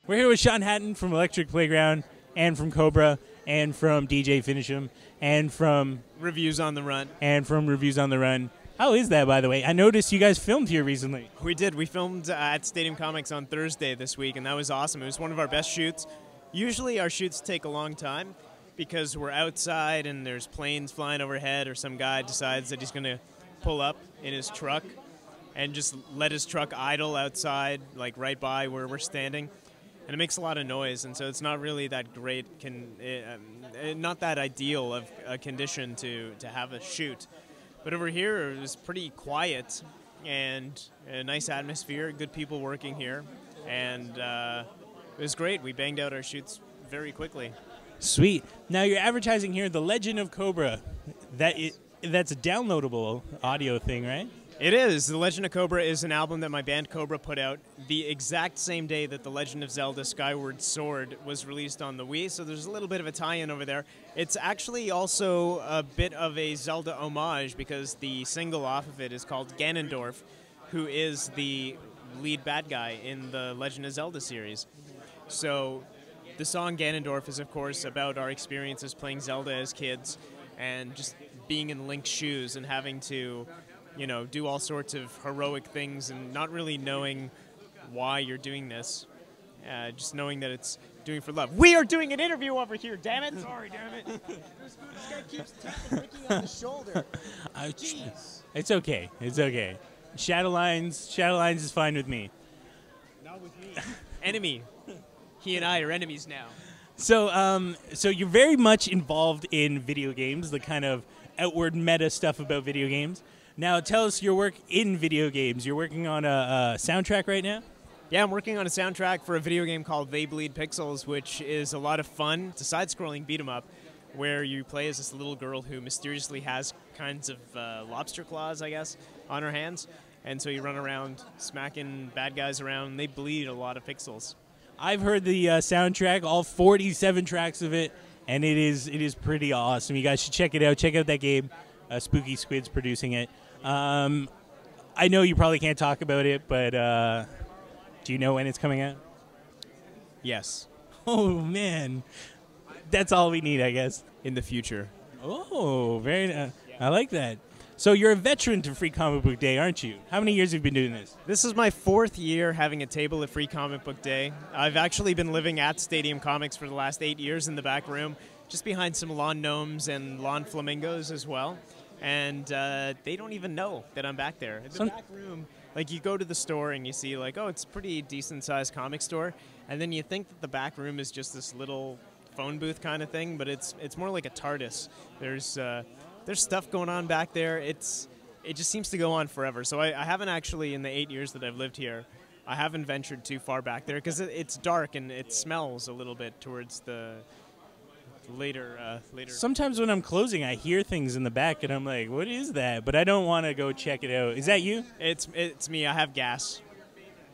We're here with Shaun Hatton from Electric Playground and from Cobra and from DJ Finish 'Em and from Reviews on the Run. Reviews on the Run. How is that, by the way? I noticed you guys filmed here recently. We did. We filmed at Stadium Comics on Thursday this week, and that was awesome. It was one of our best shoots. Usually our shoots take a long time because we're outside and there's planes flying overhead, or some guy decides that he's going to pull up in his truck and just let his truck idle outside, like right by where we're standing. And it makes a lot of noise, and so it's not really that great, not that ideal of a condition to have a shoot. But over here, it was pretty quiet and a nice atmosphere, good people working here, and it was great. We banged out our shoots very quickly. Sweet. Now you're advertising here The Legend of Cobra. That's a downloadable audio thing, right? It is. The Legend of Cobra is an album that my band Cobra put out the exact same day that The Legend of Zelda Skyward Sword was released on the Wii, so there's a little bit of a tie-in over there. It's actually also a bit of a Zelda homage because the single off of it is called Ganondorf, who is the lead bad guy in the Legend of Zelda series. So the song Ganondorf is, of course, about our experiences playing Zelda as kids and just being in Link's shoes and having to, you know, do all sorts of heroic things and not really knowing why you're doing this. Just knowing that it's doing for love. We are doing an interview over here, damn it! Sorry, damn it. This guy keeps tapping Ricky on the shoulder. It's okay. It's okay. Shadowlines is fine with me. Not with me. Enemy. He and I are enemies now. So you're very much involved in video games, the kind of outward meta stuff about video games. Now, tell us your work in video games. You're working on a soundtrack right now? Yeah, I'm working on a soundtrack for a video game called They Bleed Pixels, which is a lot of fun. It's a side-scrolling beat-em-up where you play as this little girl who mysteriously has kinds of lobster claws, I guess, on her hands. And so you run around smacking bad guys around, and they bleed a lot of pixels. I've heard the soundtrack, all 47 tracks of it, and it is pretty awesome. You guys should check it out. Check out that game. Spooky Squid's producing it. I know you probably can't talk about it, but do you know when it's coming out? Yes. Oh, man. That's all we need, I guess. In the future. Oh, very nice. I like that. So you're a veteran to Free Comic Book Day, aren't you? How many years have you been doing this? This is my 4th year having a table at Free Comic Book Day. I've actually been living at Stadium Comics for the last 8 years in the back room, just behind some lawn gnomes and lawn flamingos as well. And they don't even know that I'm back there. The back room, like you go to the store and you see like, oh, it's a pretty decent-sized comic store, and then you think that the back room is just this little phone booth kind of thing, but it's more like a TARDIS. There's stuff going on back there. It just seems to go on forever. So I haven't actually, in the 8 years that I've lived here, I haven't ventured too far back there because it's dark and it smells a little bit towards the later. Sometimes when I'm closing, I hear things in the back, and I'm like, what is that? But I don't want to go check it out. Is that you? It's me. I have gas.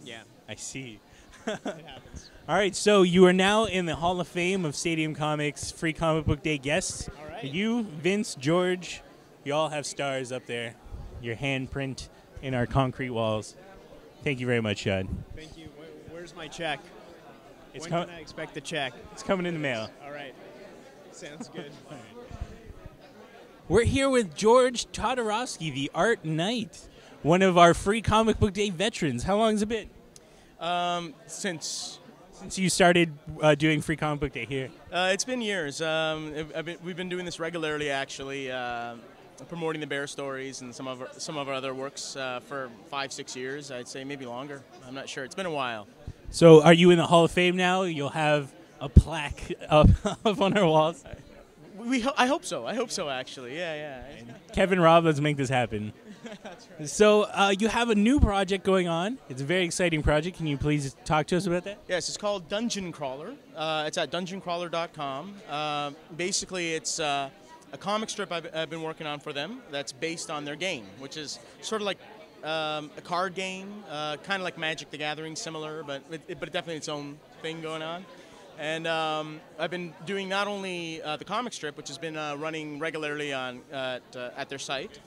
Yeah. I see. It happens. All right, so you are now in the Hall of Fame of Stadium Comics Free Comic Book Day guests. All right. You, Vince, George, you all have stars up there. Your handprint in our concrete walls. Thank you very much, Shaun. Thank you. Where's my check? When can I expect the check? It's coming in the mail. All right. Sounds good. We're here with George Todorovski, the Art Knight, one of our Free Comic Book Day veterans. How long has it been? Since you started doing Free Comic Book Day here. It's been years. We've been doing this regularly, actually, promoting the Bear stories and some of our other works for 5-6 years. I'd say maybe longer. I'm not sure. It's been a while. So, are you in the Hall of Fame now? You'll have a plaque up on our walls. I hope so. I hope so. Actually, yeah. Kevin Robb, let's make this happen. That's right. So you have a new project going on. It's a very exciting project. Can you please talk to us about that? Yes, it's called Dungeon Crawler. It's at dungeoncrawler.com. Basically, it's a comic strip I've been working on for them that's based on their game, which is sort of like a card game, kind of like Magic the Gathering, similar, but definitely its own thing going on. And I've been doing not only the comic strip, which has been running regularly at their site,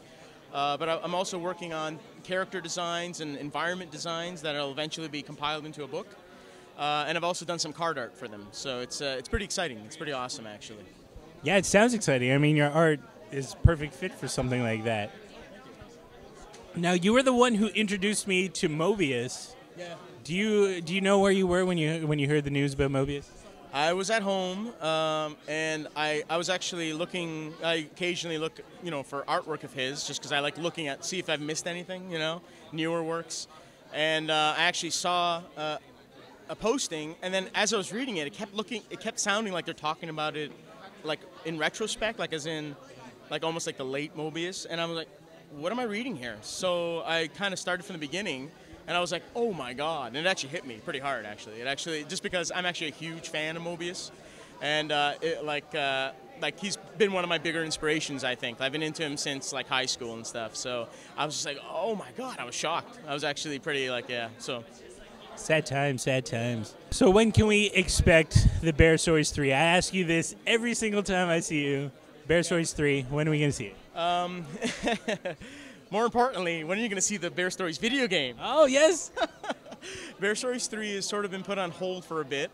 but I'm also working on character designs and environment designs that will eventually be compiled into a book. and I've also done some card art for them. So it's pretty exciting. It's pretty awesome, actually. Yeah, it sounds exciting. I mean, your art is perfect fit for something like that. Now, you were the one who introduced me to Mobius. Yeah. Do you know where you were when you heard the news about Mobius? I was at home, and I was actually looking. I occasionally look, for artwork of his, just because I like looking at, see if I've missed anything, newer works. And I actually saw a posting, and then as I was reading it, it kept sounding like they're talking about it, like in retrospect, like as in, like almost like the late Mobius. And I was like, what am I reading here? So I kind of started from the beginning. And I was like, oh my God. And it actually hit me pretty hard, actually. It actually, just because I'm actually a huge fan of Mobius. And he's been one of my bigger inspirations, I think. I've been into him since like high school and stuff. So I was just like, oh my God, I was shocked. I was actually pretty so. Sad times, sad times. So when can we expect the Bear Stories 3? I ask you this every single time I see you. Bear Stories 3, when are we going to see it? More importantly, when are you going to see the Bear Stories video game? Oh, yes. Bear Stories 3 has sort of been put on hold for a bit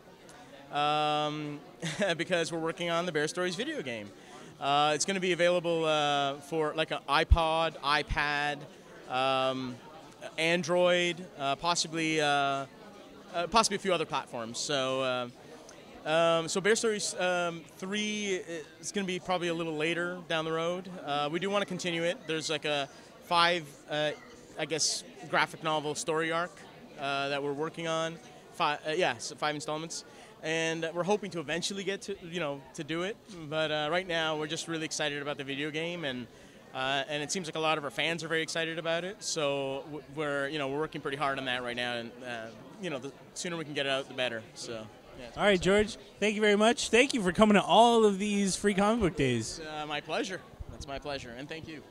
because we're working on the Bear Stories video game. It's going to be available for like an iPod, iPad, Android, possibly a few other platforms. So Bear Stories 3 is going to be probably a little later down the road. We do want to continue it. There's like a 5, graphic novel story arc that we're working on. 5 installments, and we're hoping to eventually get to do it. But right now, we're just really excited about the video game, and it seems like a lot of our fans are very excited about it. So we're working pretty hard on that right now, and the sooner we can get it out, the better. So. Yeah, all right, George. Thank you very much. Thank you for coming to all of these free comic book days. My pleasure. That's my pleasure, and thank you.